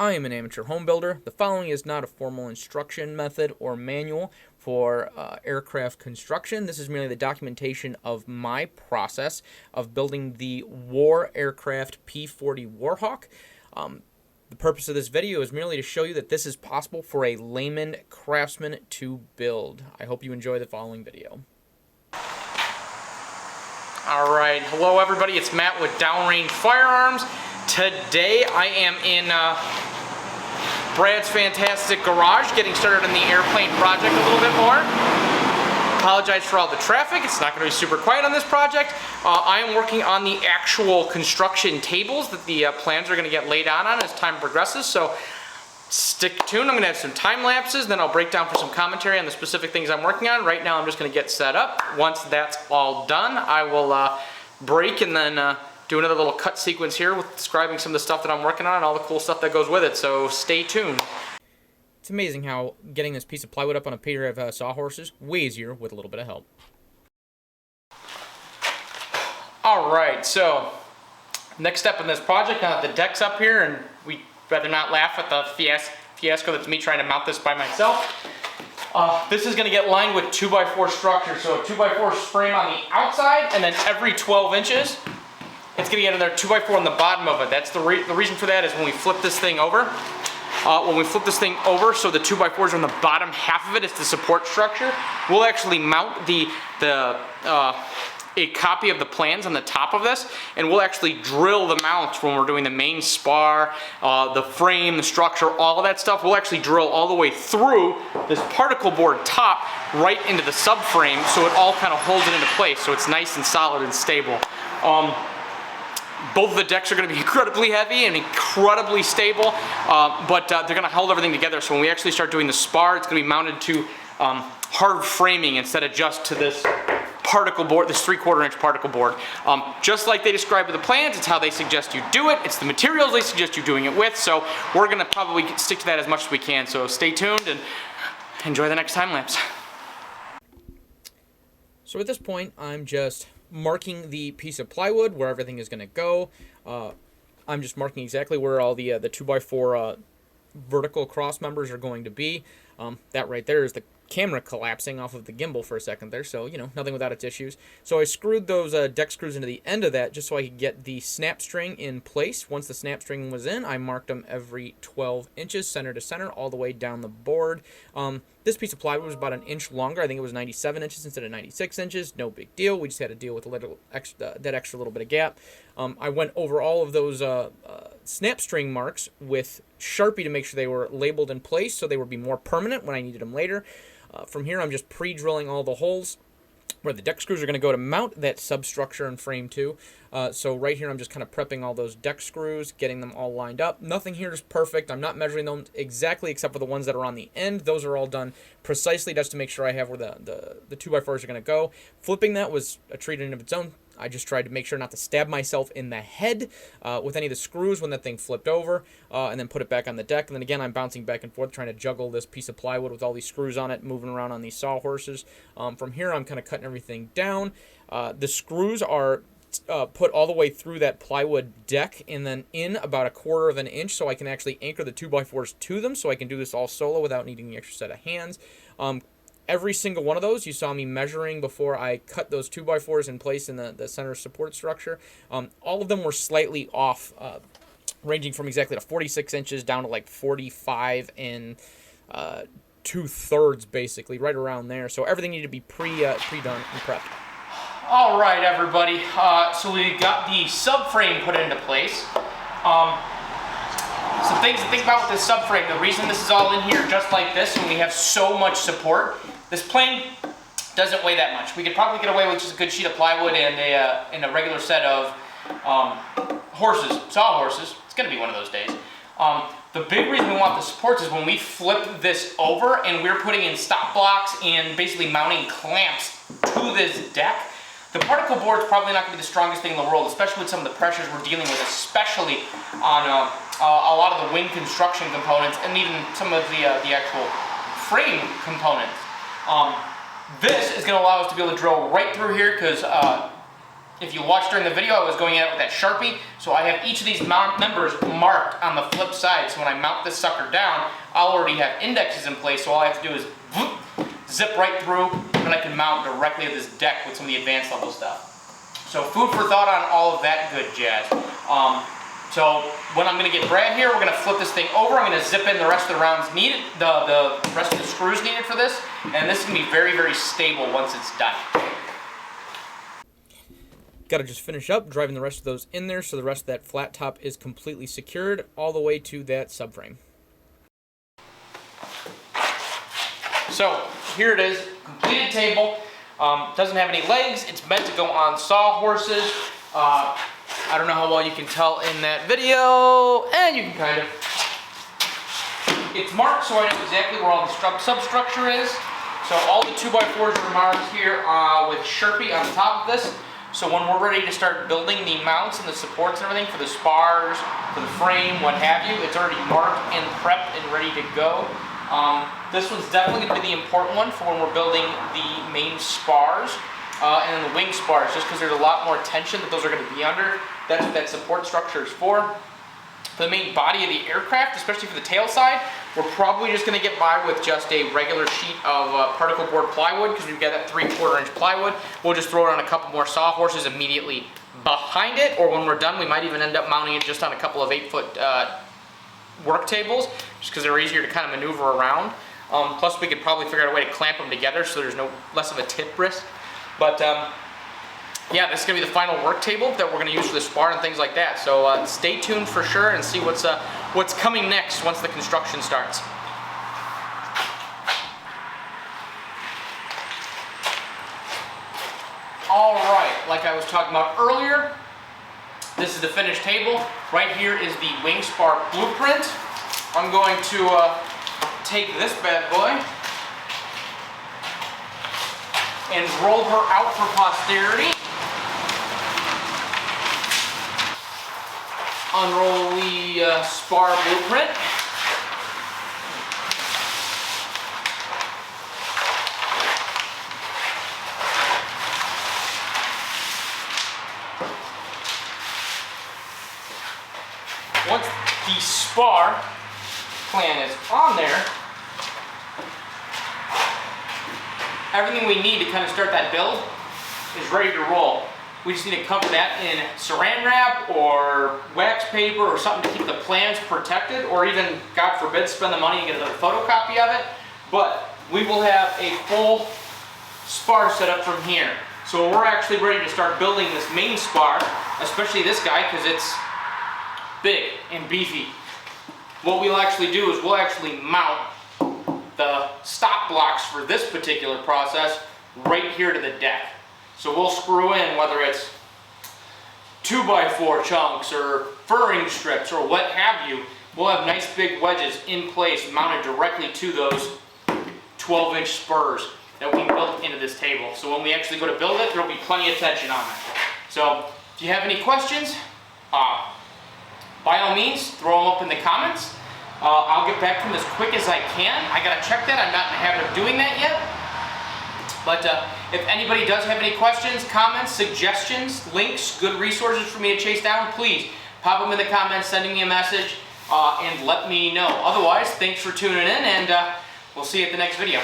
I am an amateur home builder. The following is not a formal instruction method or manual for aircraft construction. This is merely the documentation of my process of building the war aircraft P40 Warhawk. The purpose of this video is merely to show you that this is possible for a layman craftsman to build. I hope you enjoy the following video. Alright, hello everybody, it's Matt with Downrange Firearms. Today I am in Brad's fantastic garage, getting started on the airplane project a little bit more. Apologize for all the traffic, it's not going to be super quiet on this project. I am working on the actual construction tables that the plans are going to get laid on as time progresses, so stick tuned. I'm going to have some time lapses, then I'll break down for some commentary on the specific things I'm working on. Right now I'm just going to get set up. Once that's all done, I will break and then do another little cut sequence here with describing some of the stuff that I'm working on and all the cool stuff that goes with it, so stay tuned. It's amazing how getting this piece of plywood up on a pair of sawhorses way easier with a little bit of help. Alright, so next step in this project, now that the deck's up here, and we'd rather not laugh at the fiasco that's me trying to mount this by myself. This is going to get lined with 2x4 structure, so a 2x4 frame on the outside, and then every 12 inches, it's going to get another 2x4 on the bottom of it. That's the reason for that is when we flip this thing over, so the 2x4s are on the bottom half of it, it's the support structure, we'll actually mount a copy of the plans on the top of this, and we'll actually drill the mounts when we're doing the main spar, the frame, the structure, all of that stuff. We'll actually drill all the way through this particle board top right into the subframe, so it all kind of holds it into place, so it's nice and solid and stable. Both of the decks are going to be incredibly heavy and incredibly stable, but they're going to hold everything together, so when we actually start doing the spar, it's going to be mounted to hard framing instead of just to this particle board, this 3/4 inch particle board. Just like they describe with the plans, it's how they suggest you do it, it's the materials they suggest you doing it with, so we're going to probably stick to that as much as we can, so stay tuned and enjoy the next time lapse. So at this point, I'm just marking the piece of plywood where everything is going to go. I'm just marking exactly where all the 2x4 vertical cross members are going to be. That right there is the camera collapsing off of the gimbal for a second there, so, you know, nothing without its issues. So I screwed those deck screws into the end of that just so I could get the snap string in place. Once the snap string was in, I marked them every 12 inches, center to center, all the way down the board. This piece of plywood was about an inch longer. I think it was 97 inches instead of 96 inches. No big deal. We just had to deal with a little that extra little bit of gap. I went over all of those snap string marks with Sharpie to make sure they were labeled in place so they would be more permanent when I needed them later. From here, I'm just pre-drilling all the holes where the deck screws are going to go to mount that substructure and frame too. So right here, I'm just kind of prepping all those deck screws, getting them all lined up. Nothing here is perfect. I'm not measuring them exactly except for the ones that are on the end. Those are all done precisely just to make sure I have where the 2x4s are going to go. Flipping that was a treat in and of its own. I just tried to make sure not to stab myself in the head with any of the screws when that thing flipped over, and then put it back on the deck. And then again, I'm bouncing back and forth trying to juggle this piece of plywood with all these screws on it, moving around on these sawhorses. From here, I'm kind of cutting everything down. The screws are put all the way through that plywood deck and then in about 1/4 of an inch so I can actually anchor the 2x4s to them so I can do this all solo without needing the extra set of hands. Every single one of those, you saw me measuring before I cut those 2x4s in place in the center support structure. All of them were slightly off, ranging from exactly to 46 inches down to like 45 and 2/3 basically, right around there. So everything needed to be pre-done and prepped. All right, everybody. So we got the subframe put into place. Some things to think about with this subframe. The reason this is all in here just like this, and we have so much support, this plane doesn't weigh that much. We could probably get away with just a good sheet of plywood and a regular set of sawhorses. It's going to be one of those days. The big reason we want the supports is when we flip this over and we're putting in stop blocks and basically mounting clamps to this deck, the particle board is probably not going to be the strongest thing in the world, especially with some of the pressures we're dealing with, especially on a lot of the wing construction components and even some of the actual frame components. This is going to allow us to be able to drill right through here because If you watched during the video, I was going at it with that Sharpie, so I have each of these members marked on the flip side, so when I mount this sucker down, I'll already have indexes in place, so all I have to do is whoop, zip right through, and I can mount directly to this deck with some of the advanced level stuff. So food for thought on all of that good jazz. So when I'm going to get Brad here, we're going to flip this thing over. I'm going to zip in the rest of the rounds needed, the rest of the screws needed for this, and this is going to be very, very stable once it's done. Got to just finish up driving the rest of those in there so the rest of that flat top is completely secured all the way to that subframe. So here it is, completed table. Doesn't have any legs. It's meant to go on sawhorses. I don't know how well you can tell in that video, and you can kind of. It's marked so I know exactly where all the substructure is. So all the 2x4s are marked here with Sharpie on the top of this. So when we're ready to start building the mounts and the supports and everything for the spars, for the frame, what have you, it's already marked and prepped and ready to go. This one's definitely going to be the important one for when we're building the main spars and then the wing spars, just because there's a lot more tension that those are going to be under. That's what that support structure is for. For the main body of the aircraft, especially for the tail side, we're probably just going to get by with just a regular sheet of particle board plywood because we've got that 3/4 inch plywood. We'll just throw it on a couple more sawhorses immediately behind it, or when we're done, we might even end up mounting it just on a couple of 8-foot work tables, just because they're easier to kind of maneuver around. Plus, we could probably figure out a way to clamp them together so there's less of a tip risk. But yeah, this is going to be the final work table that we're going to use for the spar and things like that. So stay tuned for sure and see what's coming next once the construction starts. All right, like I was talking about earlier, this is the finished table. Right here is the wing spar blueprint. I'm going to take this bad boy and roll her out for posterity. Unroll the spar blueprint. Once the spar plan is on there, everything we need to kind of start that build is ready to roll. We just need to cover that in saran wrap or wax paper or something to keep the plans protected, or even, God forbid, spend the money and get another photocopy of it. But we will have a full spar set up from here. So we're actually ready to start building this main spar, especially this guy because it's big and beefy. What we'll actually do is we'll actually mount the stop blocks for this particular process right here to the deck. So we'll screw in whether it's 2x4 chunks or furring strips or what have you. We'll have nice big wedges in place mounted directly to those 12-inch spurs that we built into this table. So when we actually go to build it, there'll be plenty of tension on it. So if you have any questions, by all means, throw them up in the comments. I'll get back to them as quick as I can. I gotta check that. I'm not in the habit of doing that yet. But if anybody does have any questions, comments, suggestions, links, good resources for me to chase down, please pop them in the comments, sending me a message, and let me know. Otherwise, thanks for tuning in, and we'll see you at the next video.